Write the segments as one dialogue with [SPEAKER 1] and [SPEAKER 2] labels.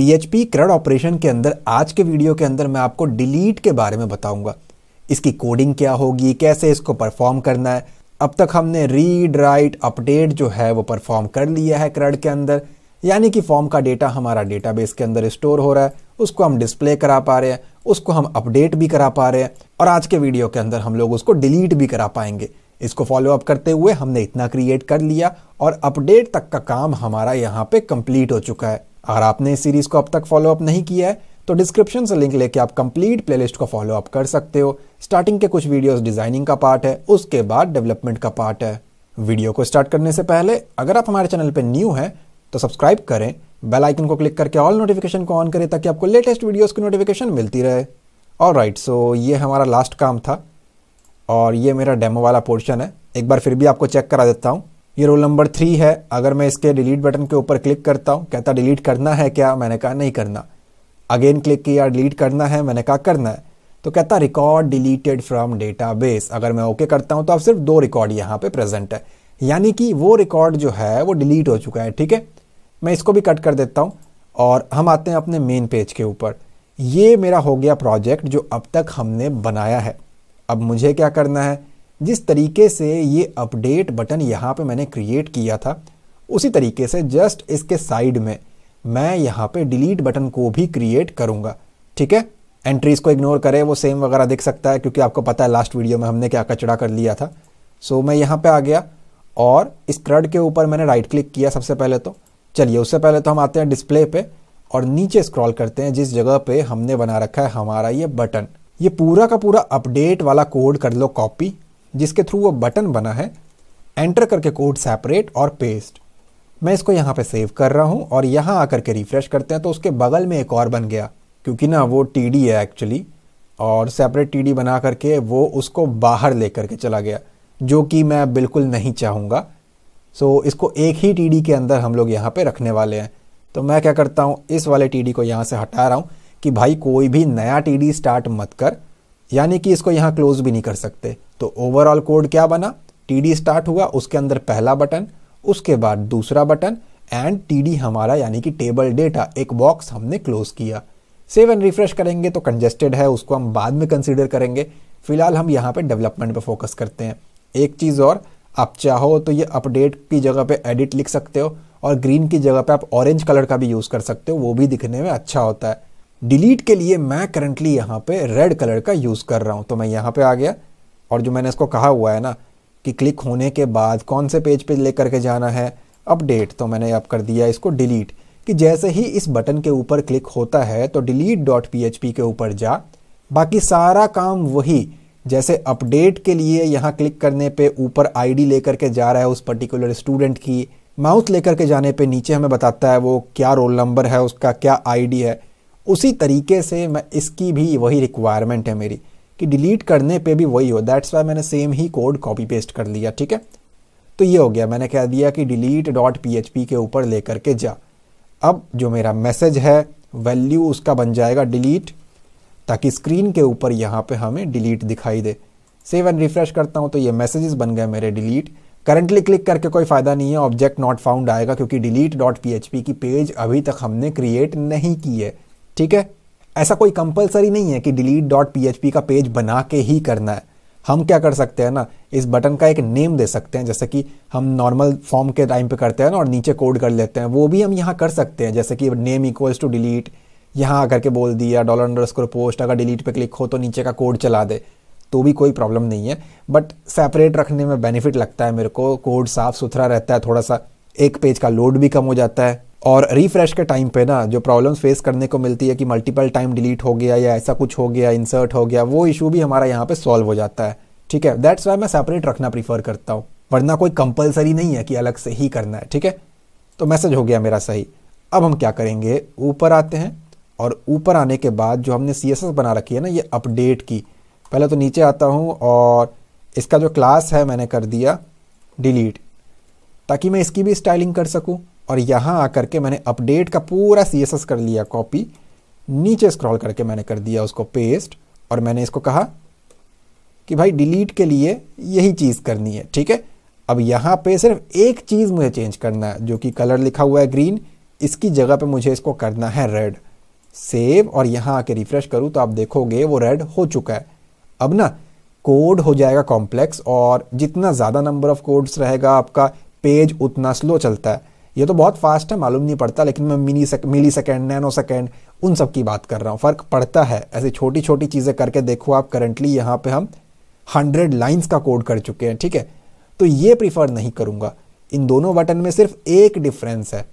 [SPEAKER 1] PHP CRUD operation के अंदर आज के वीडियो के अंदर मैं आपको डिलीट के बारे में बताऊंगा। इसकी कोडिंग क्या होगी, कैसे इसको परफॉर्म करना है। अब तक हमने रीड राइट अपडेट जो है वो परफॉर्म कर लिया है CRUD के अंदर, यानी कि फॉर्म का डेटा हमारा डेटाबेस के अंदर स्टोर हो रहा है, उसको हम डिस्प्ले करा पा रहे हैं, उसको हम अपडेट भी करा पा रहे हैं और आज के वीडियो के अंदर हम लोग उसको डिलीट भी करा पाएंगे। इसको फॉलो अप करते हुए हमने इतना क्रिएट कर लिया और अपडेट तक का काम हमारा यहाँ पे कंप्लीट हो चुका है। अगर आपने इस सीरीज को अब तक फॉलो अप नहीं किया है तो डिस्क्रिप्शन से लिंक लेके आप कंप्लीट प्लेलिस्ट को फॉलो अप कर सकते हो। स्टार्टिंग के कुछ वीडियोस डिजाइनिंग का पार्ट है, उसके बाद डेवलपमेंट का पार्ट है। वीडियो को स्टार्ट करने से पहले अगर आप हमारे चैनल पे न्यू हैं तो सब्सक्राइब करें, बेल आइकन को क्लिक करके ऑल नोटिफिकेशन को ऑन करें ताकि आपको लेटेस्ट वीडियोस की नोटिफिकेशन मिलती रहे। ऑलराइट, सो ये हमारा लास्ट काम था और ये मेरा डेमो वाला पोर्शन है। एक बार फिर भी आपको चेक करा देता हूँ। ये रोल नंबर 3 है। अगर मैं इसके डिलीट बटन के ऊपर क्लिक करता हूँ, कहता डिलीट करना है क्या, मैंने कहा नहीं करना। अगेन क्लिक किया, डिलीट करना है, मैंने कहा करना है। तो कहता रिकॉर्ड डिलीटेड फ्रॉम डेटाबेस। अगर मैं ओके करता हूँ तो अब सिर्फ 2 रिकॉर्ड यहाँ पे प्रेजेंट है, यानी कि वो रिकॉर्ड जो है वो डिलीट हो चुका है। ठीक है, मैं इसको भी कट कर देता हूँ और हम आते हैं अपने मेन पेज के ऊपर। ये मेरा हो गया प्रोजेक्ट जो अब तक हमने बनाया है। अब मुझे क्या करना है, जिस तरीके से ये अपडेट बटन यहाँ पे मैंने क्रिएट किया था उसी तरीके से जस्ट इसके साइड में मैं यहाँ पे डिलीट बटन को भी क्रिएट करूँगा। ठीक है, एंट्रीज को इग्नोर करें, वो सेम वगैरह दिख सकता है क्योंकि आपको पता है लास्ट वीडियो में हमने क्या कचड़ा कर लिया था। सो मैं यहाँ पे आ गया और इस CRUD के ऊपर मैंने राइट क्लिक किया सबसे पहले। तो चलिए उससे पहले तो हम आते हैं डिस्प्ले पे और नीचे स्क्रॉल करते हैं जिस जगह पे हमने बना रखा है हमारा ये बटन। ये पूरा का पूरा अपडेट वाला कोड कर लो कॉपी, जिसके थ्रू वो बटन बना है। एंटर करके कोड सेपरेट और पेस्ट। मैं इसको यहाँ पे सेव कर रहा हूँ और यहाँ आकर के रिफ्रेश करते हैं तो उसके बगल में एक और बन गया, क्योंकि ना वो TD है एक्चुअली, और सेपरेट TD बना करके वो उसको बाहर लेकर के चला गया, जो कि मैं बिल्कुल नहीं चाहूँगा। सो इसको एक ही TD के अंदर हम लोग यहाँ पे रखने वाले हैं। तो मैं क्या करता हूँ, इस वाले TD को यहाँ से हटा रहा हूँ कि भाई कोई भी नया TD स्टार्ट मत कर, यानी कि इसको यहाँ क्लोज भी नहीं कर सकते। तो ओवरऑल कोड क्या बना, TD स्टार्ट हुआ, उसके अंदर पहला बटन, उसके बाद दूसरा बटन एंड TD हमारा यानी कि टेबल डेटा एक बॉक्स हमने क्लोज किया। सेव एंड रिफ्रेश करेंगे तो कंजेस्टेड है, उसको हम बाद में कंसीडर करेंगे। फिलहाल हम यहाँ पे डेवलपमेंट पे फोकस करते हैं। एक चीज़ और, आप चाहो तो ये अपडेट की जगह पे एडिट लिख सकते हो और ग्रीन की जगह पे आप ऑरेंज कलर का भी यूज़ कर सकते हो, वो भी दिखने में अच्छा होता है। डिलीट के लिए मैं करंटली यहाँ पे रेड कलर का यूज़ कर रहा हूँ। तो मैं यहाँ पे आ गया और जो मैंने इसको कहा हुआ है ना कि क्लिक होने के बाद कौन से पेज पे लेकर के जाना है अपडेट, तो मैंने अब कर दिया इसको डिलीट, कि जैसे ही इस बटन के ऊपर क्लिक होता है तो delete.php के ऊपर जा, बाकी सारा काम वही। जैसे अपडेट के लिए यहाँ क्लिक करने पे ऊपर ID लेकर के जा रहा है उस पर्टिकुलर स्टूडेंट की, माउस लेकर के जाने पे नीचे हमें बताता है वो क्या रोल नंबर है, उसका क्या ID है। उसी तरीके से मैं इसकी भी वही रिक्वायरमेंट है मेरी कि डिलीट करने पे भी वही हो। दैट्स वाई मैंने सेम ही कोड कॉपी पेस्ट कर लिया। ठीक है, तो ये हो गया, मैंने कह दिया कि delete.php के ऊपर लेकर के जा। अब जो मेरा मैसेज है वैल्यू उसका बन जाएगा डिलीट, ताकि स्क्रीन के ऊपर यहाँ पे हमें डिलीट दिखाई दे। सेव एंड रिफ्रेश करता हूँ तो ये मैसेजेस बन गए मेरे डिलीट। करंटली क्लिक करके कोई फ़ायदा नहीं है, ऑब्जेक्ट नॉट फाउंड आएगा क्योंकि delete.php की पेज अभी तक हमने क्रिएट नहीं की है। ठीक है, ऐसा कोई कंपलसरी नहीं है कि delete.php का पेज बना के ही करना है। हम क्या कर सकते हैं ना, इस बटन का एक नेम दे सकते हैं, जैसे कि हम नॉर्मल फॉर्म के टाइम पे करते हैं ना और नीचे कोड कर लेते हैं, वो भी हम यहाँ कर सकते हैं। जैसे कि नेम इक्वल्स टू डिलीट, यहाँ आकर के बोल दिया $_post, अगर डिलीट पे क्लिक हो तो नीचे का कोड चला दे, तो भी कोई प्रॉब्लम नहीं है। बट सेपरेट रखने में बेनिफिट लगता है मेरे को, कोड साफ सुथरा रहता है, थोड़ा सा एक पेज का लोड भी कम हो जाता है। और रिफ्रेश के टाइम पे ना जो प्रॉब्लम्स फेस करने को मिलती है कि मल्टीपल टाइम डिलीट हो गया या ऐसा कुछ हो गया, इंसर्ट हो गया, वो इशू भी हमारा यहाँ पे सॉल्व हो जाता है। ठीक है, दैट्स वाई मैं सेपरेट रखना प्रीफर करता हूँ, वरना कोई कंपलसरी नहीं है कि अलग से ही करना है। ठीक है, तो मैसेज हो गया मेरा सही। अब हम क्या करेंगे, ऊपर आते हैं और ऊपर आने के बाद जो हमने CSS बना रखी है ना ये अपडेट की, पहले तो नीचे आता हूँ और इसका जो क्लास है मैंने कर दिया डिलीट, ताकि मैं इसकी भी स्टाइलिंग कर सकूँ। और यहाँ आकर के मैंने अपडेट का पूरा CSS कर लिया कॉपी, नीचे स्क्रॉल करके मैंने कर दिया उसको पेस्ट और मैंने इसको कहा कि भाई डिलीट के लिए यही चीज़ करनी है। ठीक है, अब यहाँ पे सिर्फ एक चीज़ मुझे चेंज करना है, जो कि कलर लिखा हुआ है ग्रीन, इसकी जगह पे मुझे इसको करना है रेड। सेव और यहाँ आके रिफ्रेश करूँ तो आप देखोगे वो रेड हो चुका है। अब ना कोड हो जाएगा कॉम्प्लेक्स, और जितना ज़्यादा नंबर ऑफ कोड्स रहेगा आपका पेज उतना स्लो चलता है। ये तो बहुत फास्ट है, मालूम नहीं पड़ता, लेकिन मैं मिली सेकेंड, नैनो सेकेंड, उन सब की बात कर रहा हूँ। फ़र्क पड़ता है। ऐसी छोटी छोटी चीज़ें करके देखो आप। करंटली यहाँ पे हम 100 लाइन्स का कोड कर चुके हैं, ठीक है। तो ये प्रीफर नहीं करूँगा। इन दोनों बटन में सिर्फ एक डिफरेंस है,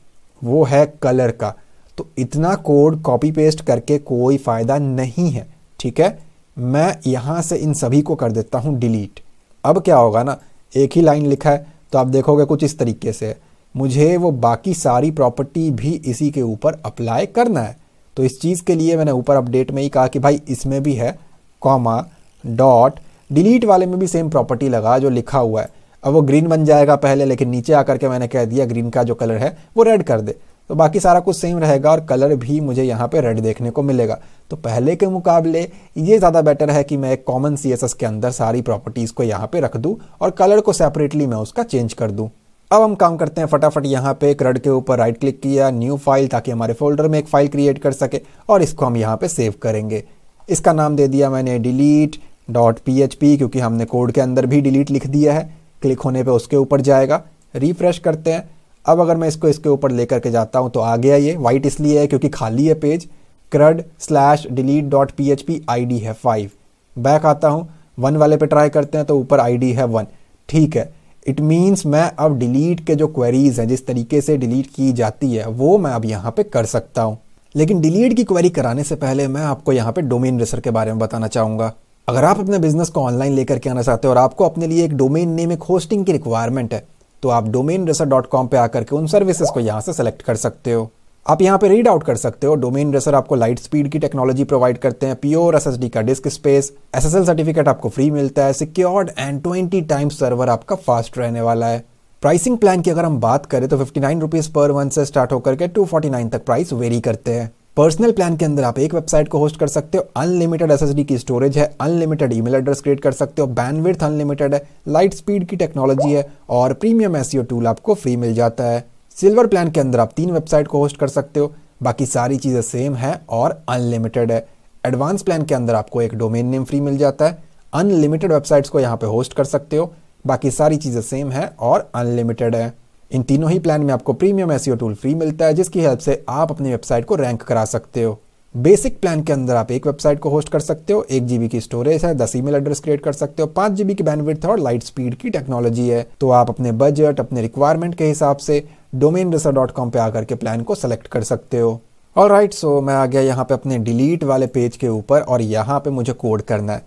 [SPEAKER 1] वो है कलर का। तो इतना कोड कॉपी पेस्ट करके कोई फ़ायदा नहीं है, ठीक है। मैं यहाँ से इन सभी को कर देता हूँ डिलीट। अब क्या होगा ना, एक ही लाइन लिखा है तो आप देखोगे कुछ इस तरीके से है। मुझे वो बाकी सारी प्रॉपर्टी भी इसी के ऊपर अप्लाई करना है। तो इस चीज़ के लिए मैंने ऊपर अपडेट में ही कहा कि भाई इसमें भी है कॉमा डॉट, डिलीट वाले में भी सेम प्रॉपर्टी लगा जो लिखा हुआ है। अब वो ग्रीन बन जाएगा पहले, लेकिन नीचे आकर के मैंने कह दिया ग्रीन का जो कलर है वो रेड कर दे, तो बाकी सारा कुछ सेम रहेगा और कलर भी मुझे यहाँ पे रेड देखने को मिलेगा। तो पहले के मुकाबले ये ज़्यादा बेटर है कि मैं एक कॉमन CSS के अंदर सारी प्रॉपर्टीज़ को यहाँ पे रख दूँ और कलर को सेपरेटली मैं उसका चेंज कर दूँ। अब हम काम करते हैं फटाफट। यहाँ पे क्रड के ऊपर राइट क्लिक किया, न्यू फाइल, ताकि हमारे फोल्डर में एक फाइल क्रिएट कर सके, और इसको हम यहाँ पे सेव करेंगे। इसका नाम दे दिया मैंने delete.php, क्योंकि हमने कोड के अंदर भी डिलीट लिख दिया है। क्लिक होने पे उसके ऊपर जाएगा। रिफ्रेश करते हैं। अब अगर मैं इसको इसके ऊपर लेकर के जाता हूँ तो आ गया। ये वाइट इसलिए है क्योंकि खाली है पेज। crud/delete.php ID है 5। बैक आता हूँ, 1 वाले पे ट्राई करते हैं तो ऊपर ID है 1। ठीक है, इट मीन्स मैं अब डिलीट के जो क्वेरीज हैं, जिस तरीके से डिलीट की जाती है, वो मैं अब यहाँ पे कर सकता हूँ। लेकिन डिलीट की क्वेरी कराने से पहले मैं आपको यहाँ पे डोमेन रेसर के बारे में बताना चाहूँगा। अगर आप अपने बिजनेस को ऑनलाइन लेकर के आना चाहते हो और आपको अपने लिए एक डोमेन नेम, एक होस्टिंग की रिक्वायरमेंट है, तो आप domainracer.com पे आकर के उन सर्विसेज को यहाँ से सेलेक्ट कर सकते हो। आप यहाँ पे रीड आउट कर सकते हो। डोमेन रेसर आपको लाइट स्पीड की टेक्नोलॉजी प्रोवाइड करते हैं, प्योर SSD का डिस्क स्पेस, SSL सर्टिफिकेट आपको फ्री मिलता है, सिक्योर्ड एंड 20 टाइम्स सर्वर आपका फास्ट रहने वाला है। प्राइसिंग प्लान की अगर हम बात करें तो 59 रुपीज़ पर मंथ से स्टार्ट होकर के 249 तक प्राइस वेरी करते हैं। पर्सनल प्लान के अंदर आप एक वेबसाइट को होस्ट कर सकते हो, अनलिमिटेड SSD की स्टोरेज है, अनलिमिटेड ईमेल एड्रेस क्रिएट कर सकते हो, बैंडविड्थ अनलिमिटेड है, लाइट स्पीड की टेक्नोलॉजी है और प्रीमियम SEO टूल आपको फ्री मिल जाता है। सिल्वर प्लान के अंदर आप 3 वेबसाइट को होस्ट कर सकते हो, बाकी सारी चीज़ें सेम है और अनलिमिटेड है। एडवांस प्लान के अंदर आपको एक डोमेन नेम फ्री मिल जाता है, अनलिमिटेड वेबसाइट्स को यहाँ पे होस्ट कर सकते हो, बाकी सारी चीज़ें सेम है और अनलिमिटेड है। इन तीनों ही प्लान में आपको प्रीमियम SEO टूल फ्री मिलता है, जिसकी हेल्प से आप अपनी वेबसाइट को रैंक करा सकते हो। बेसिक प्लान के अंदर आप एक वेबसाइट को होस्ट कर सकते हो, 1 GB की स्टोरेज है, 10 ईमेल एड्रेस क्रिएट कर सकते हो, 5 GB की बैंडविड्थ है और लाइट स्पीड की टेक्नोलॉजी है। तो आप अपने बजट, अपने रिक्वायरमेंट के हिसाब से domainracer.com पे आकर के प्लान को सेलेक्ट कर सकते हो। ऑलराइट, सो मैं आ गया यहाँ पे अपने डिलीट वाले पेज के ऊपर और यहाँ पे मुझे कोड करना है।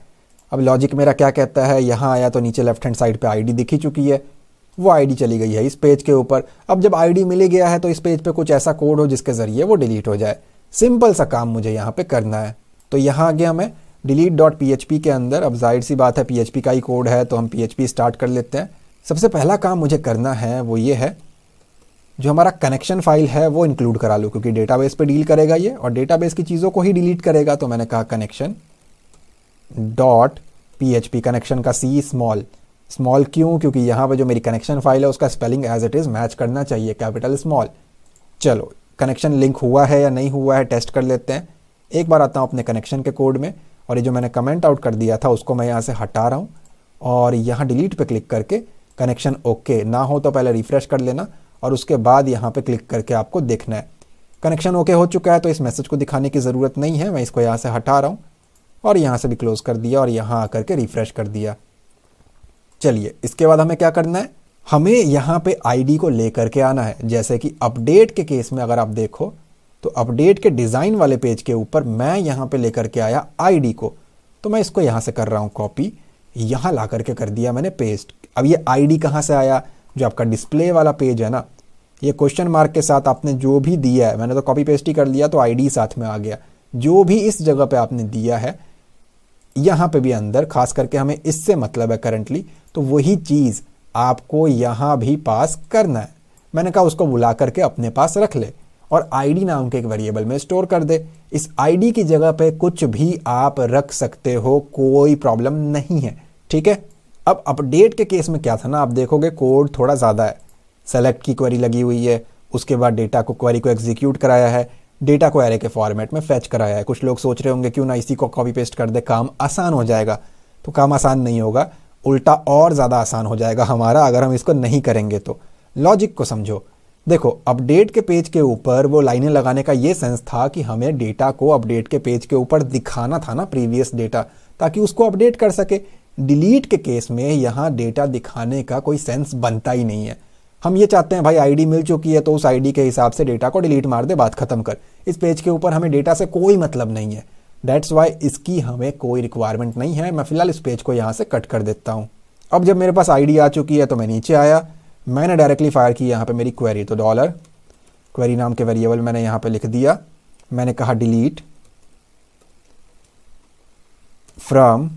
[SPEAKER 1] अब लॉजिक मेरा क्या कहता है, यहाँ आया तो नीचे लेफ्ट हैंड साइड पे ID दिखी चुकी है, वो ID चली गई है इस पेज के ऊपर। अब जब ID मिल गया है तो इस पेज पे कुछ ऐसा कोड हो जिसके जरिए वो डिलीट हो जाए। सिंपल सा काम मुझे यहाँ पे करना है। तो यहाँ आ गया मैं delete.php के अंदर। अब जाहिर सी बात है PHP का ही कोड है तो हम PHP स्टार्ट कर लेते हैं। सबसे पहला काम मुझे करना है वो ये है, जो हमारा कनेक्शन फाइल है वो इंक्लूड करा लो, क्योंकि डेटाबेस पे डील करेगा ये और डेटाबेस की चीज़ों को ही डिलीट करेगा। तो मैंने कहा connection.php, कनेक्शन का C स्मॉल क्यों, क्योंकि यहाँ पे जो मेरी कनेक्शन फाइल है उसका spelling as it is match करना चाहिए, कैपिटल स्मॉल। चलो कनेक्शन लिंक हुआ है या नहीं हुआ है टेस्ट कर लेते हैं। एक बार आता हूँ अपने कनेक्शन के कोड में और ये जो मैंने कमेंट आउट कर दिया था उसको मैं यहाँ से हटा रहा हूँ और यहाँ डिलीट पे क्लिक करके कनेक्शन ओके ना हो तो पहले रिफ्रेश कर लेना और उसके बाद यहाँ पे क्लिक करके आपको देखना है कनेक्शन ओके हो चुका है। तो इस मैसेज को दिखाने की ज़रूरत नहीं है, मैं इसको यहाँ से हटा रहा हूँ और यहाँ से भी क्लोज कर दिया और यहाँ आकर के रिफ्रेश कर दिया। चलिए इसके बाद हमें क्या करना है, हमें यहाँ पे ID को लेकर के आना है। जैसे कि अपडेट के केस में अगर आप देखो तो अपडेट के डिज़ाइन वाले पेज के ऊपर मैं यहाँ पे लेकर के आया ID को, तो मैं इसको यहाँ से कर रहा हूँ कॉपी, यहाँ ला करके कर दिया मैंने पेस्ट। अब ये ID कहाँ से आया, जो आपका डिस्प्ले वाला पेज है ना, ये क्वेश्चन मार्क के साथ आपने जो भी दिया है, मैंने तो कॉपी पेस्ट ही कर लिया तो ID साथ में आ गया। जो भी इस जगह पे आपने दिया है यहाँ पे भी अंदर, खास करके हमें इससे मतलब है करंटली, तो वही चीज़ आपको यहाँ भी पास करना है। मैंने कहा उसको बुला करके अपने पास रख ले और ID नाम के एक वेरिएबल में स्टोर कर दे। इस ID की जगह पे कुछ भी आप रख सकते हो, कोई प्रॉब्लम नहीं है, ठीक है। अब अपडेट के केस में क्या था ना, आप देखोगे कोड थोड़ा ज़्यादा है। सेलेक्ट की क्वेरी लगी हुई है, उसके बाद डेटा को क्वेरी को एग्जीक्यूट कराया है, डेटा को एरे के फॉर्मेट में फेच कराया है। कुछ लोग सोच रहे होंगे क्यों ना इसी को कॉपी पेस्ट कर दे, काम आसान हो जाएगा। तो काम आसान नहीं होगा, उल्टा और ज़्यादा आसान हो जाएगा हमारा अगर हम इसको नहीं करेंगे तो। लॉजिक को समझो। देखो, अपडेट के पेज के ऊपर वो लाइनें लगाने का ये सेंस था कि हमें डेटा को अपडेट के पेज के ऊपर दिखाना था ना, प्रीवियस डेटा, ताकि उसको अपडेट कर सके। डिलीट के केस में यहाँ डेटा दिखाने का कोई सेंस बनता ही नहीं है। हम ये चाहते हैं भाई आईडी मिल चुकी है तो उस आईडी के हिसाब से डेटा को डिलीट मार दे, बात खत्म कर। इस पेज के ऊपर हमें डेटा से कोई मतलब नहीं है। दैट्स वाई इसकी हमें कोई रिक्वायरमेंट नहीं है। मैं फिलहाल इस पेज को यहाँ से कट कर देता हूँ। अब जब मेरे पास आईडी आ चुकी है तो मैं नीचे आया, मैंने डायरेक्टली फायर की यहाँ पे मेरी क्वेरी। तो डॉलर क्वेरी नाम के वेरिएबल मैंने यहाँ पे लिख दिया। मैंने कहा डिलीट फ्रॉम,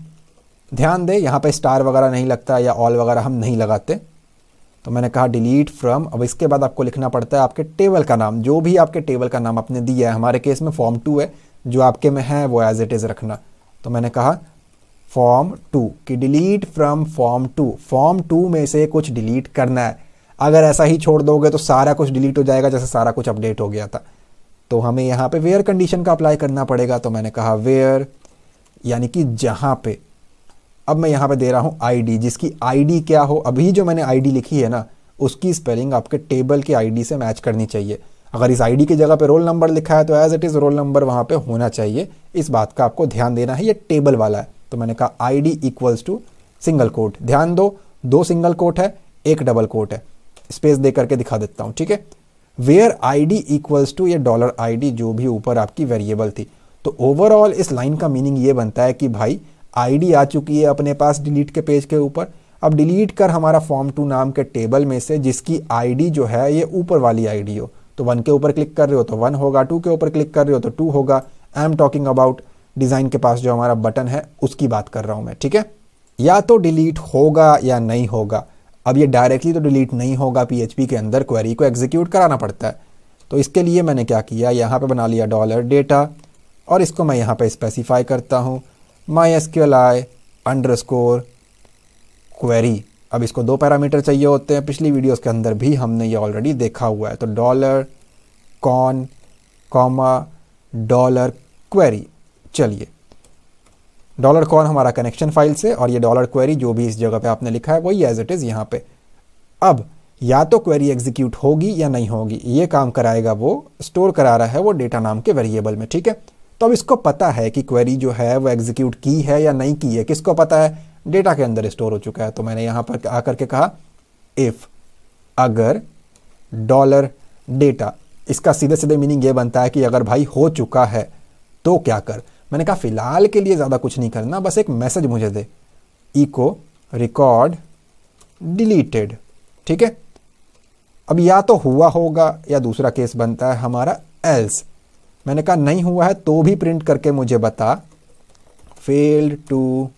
[SPEAKER 1] ध्यान दे यहाँ पे स्टार वगैरह नहीं लगता या ऑल वगैरह हम नहीं लगाते। तो मैंने कहा डिलीट फ्रॉम। अब इसके बाद आपको लिखना पड़ता है आपके टेबल का नाम, जो भी आपके टेबल का नाम आपने दिया है। हमारे केस में फॉर्म 2 है, जो आपके में है वो एज इट इज़ रखना। तो मैंने कहा फॉर्म 2 कि डिलीट फ्रॉम फॉर्म 2। फॉर्म 2 में से कुछ डिलीट करना है। अगर ऐसा ही छोड़ दोगे तो सारा कुछ डिलीट हो जाएगा, जैसे सारा कुछ अपडेट हो गया था। तो हमें यहाँ पे वेयर कंडीशन का अप्लाई करना पड़ेगा। तो मैंने कहा वेयर, यानी कि जहाँ पे, अब मैं यहाँ पे दे रहा हूँ आईडी, जिसकी आईडी क्या हो। अभी जो मैंने आईडी लिखी है ना, उसकी स्पेलिंग आपके टेबल की आईडी से मैच करनी चाहिए। अगर इस आईडी की जगह पे रोल नंबर लिखा है तो as it is roll number वहाँ पे होना चाहिए। इस बात का आपको ध्यान देना है, ये टेबल वाला है। तो मैंने कहा ID equals to single quote. ध्यान दो, 2 सिंगल कोट है, 1 डबल कोट है। स्पेस दे करके दिखा देता हूँ, ठीक है। वेयर आईडी इक्वल्स टू ये डॉलर आईडी, जो भी ऊपर आपकी वेरिएबल थी। तो ओवरऑल इस लाइन का मीनिंग ये बनता है कि भाई आईडी आ चुकी है अपने पास डिलीट के पेज के ऊपर। अब डिलीट कर हमारा फॉर्म 2 नाम के टेबल में से जिसकी आईडी जो है ये ऊपर वाली आईडी हो। तो 1 के ऊपर क्लिक कर रहे हो तो 1 होगा, 2 के ऊपर क्लिक कर रहे हो तो 2 होगा। I am talking about design के पास जो हमारा बटन है उसकी बात कर रहा हूँ मैं, ठीक है। या तो डिलीट होगा या नहीं होगा। अब ये डायरेक्टली तो डिलीट नहीं होगा, पीएचपी के अंदर क्वेरी को एग्जीक्यूट कराना पड़ता है। तो इसके लिए मैंने क्या किया, यहाँ पे बना लिया डॉलर डेटा और इसको मैं यहाँ पे स्पेसिफाई करता हूँ MySQLi _ क्वेरी। अब इसको 2 पैरामीटर चाहिए होते हैं, पिछली वीडियोस के अंदर भी हमने ये ऑलरेडी देखा हुआ है। तो dollar con comma dollar query. चलिए, डॉलर कॉन हमारा कनेक्शन फाइल से और ये डॉलर क्वेरी जो भी इस जगह पे आपने लिखा है वही एज इट इज़ यहाँ पे। अब या तो क्वेरी एग्जीक्यूट होगी या नहीं होगी, ये काम कराएगा वो स्टोर करा रहा है वो डेटा नाम के वेरिएबल में, ठीक है। तो अब इसको पता है कि क्वेरी जो है वो एग्जीक्यूट की है या नहीं की है। किसको पता है? डेटा के अंदर स्टोर हो चुका है। तो मैंने यहाँ पर आकर के कहा इफ़, अगर डॉलर डेटा, इसका सीधे सीधे मीनिंग ये बनता है कि अगर भाई हो चुका है तो क्या कर। मैंने कहा फिलहाल के लिए ज़्यादा कुछ नहीं करना, बस एक मैसेज मुझे दे, इको रिकॉर्ड डिलीटेड, ठीक है। अब या तो हुआ होगा या दूसरा केस बनता है हमारा एल्स। मैंने कहा नहीं हुआ है तो भी प्रिंट करके मुझे बता फेल्ड टू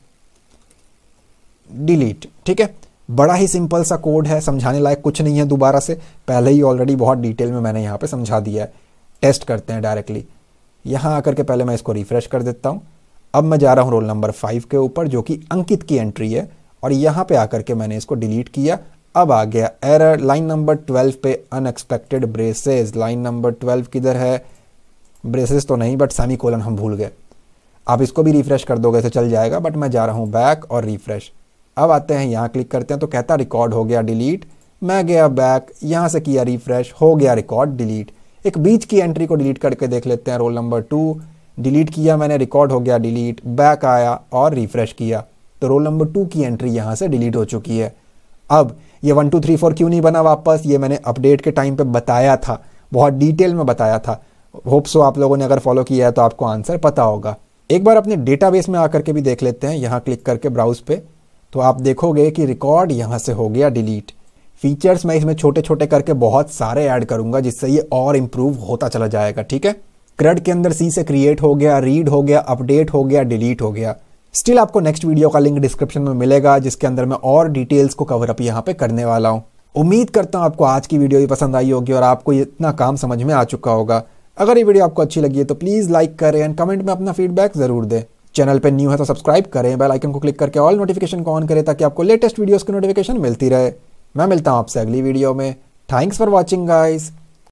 [SPEAKER 1] डिलीट, ठीक है। बड़ा ही सिंपल सा कोड है, समझाने लायक कुछ नहीं है दोबारा से, पहले ही ऑलरेडी बहुत डिटेल में मैंने यहाँ पे समझा दिया है। टेस्ट करते हैं डायरेक्टली। यहाँ आकर के पहले मैं इसको रिफ्रेश कर देता हूँ। अब मैं जा रहा हूँ रोल नंबर 5 के ऊपर जो कि अंकित की एंट्री है और यहाँ पे आकर के मैंने इसको डिलीट किया। अब आ गया एरर लाइन नंबर 12 पे, अनएक्सपेक्टेड ब्रेसेस। लाइन नंबर 12 किधर है? ब्रेसेस तो नहीं बट सेमीकोलन हम भूल गए। आप इसको भी रिफ्रेश कर दोगे तो चल जाएगा, बट मैं जा रहा हूँ बैक और रिफ्रेश। अब आते हैं यहाँ क्लिक करते हैं तो कहता रिकॉर्ड हो गया डिलीट। मैं गया बैक, यहाँ से किया रिफ्रेश, हो गया रिकॉर्ड डिलीट। एक बीच की एंट्री को डिलीट करके देख लेते हैं। रोल नंबर 2 डिलीट किया मैंने, रिकॉर्ड हो गया डिलीट। बैक आया और रिफ्रेश किया तो रोल नंबर 2 की एंट्री यहाँ से डिलीट हो चुकी है। अब ये 1 2 3 4 क्यों नहीं बना वापस, ये मैंने अपडेट के टाइम पे बताया था, बहुत डिटेल में बताया था। होप सो आप लोगों ने अगर फॉलो किया है तो आपको आंसर पता होगा। एक बार अपने डेटाबेस में आकर के भी देख लेते हैं। यहाँ क्लिक करके ब्राउज पे तो आप देखोगे कि रिकॉर्ड यहाँ से हो गया डिलीट। फीचर्स मैं इसमें छोटे छोटे करके बहुत सारे ऐड करूंगा जिससे ये और इम्प्रूव होता चला जाएगा, ठीक है। CRUD के अंदर C से क्रिएट हो गया, रीड हो गया, अपडेट हो गया, डिलीट हो गया। स्टिल आपको नेक्स्ट वीडियो का लिंक डिस्क्रिप्शन में मिलेगा जिसके अंदर मैं और डिटेल्स को कवर अप यहाँ पे करने वाला हूँ। उम्मीद करता हूँ आपको आज की वीडियो भी पसंद आई होगी और आपको इतना काम समझ में आ चुका होगा। अगर ये वीडियो आपको अच्छी लगी है तो प्लीज़ लाइक करें एंड कमेंट में अपना फीडबैक ज़रूर दें। चैनल पे न्यू है तो सब्सक्राइब करें, बेल आइकन को क्लिक करके ऑल नोटिफिकेशन को ऑन करें ताकि आपको लेटेस्ट वीडियोस की नोटिफिकेशन मिलती रहे। मैं मिलता हूँ आपसे अगली वीडियो में। Thanks for watching guys.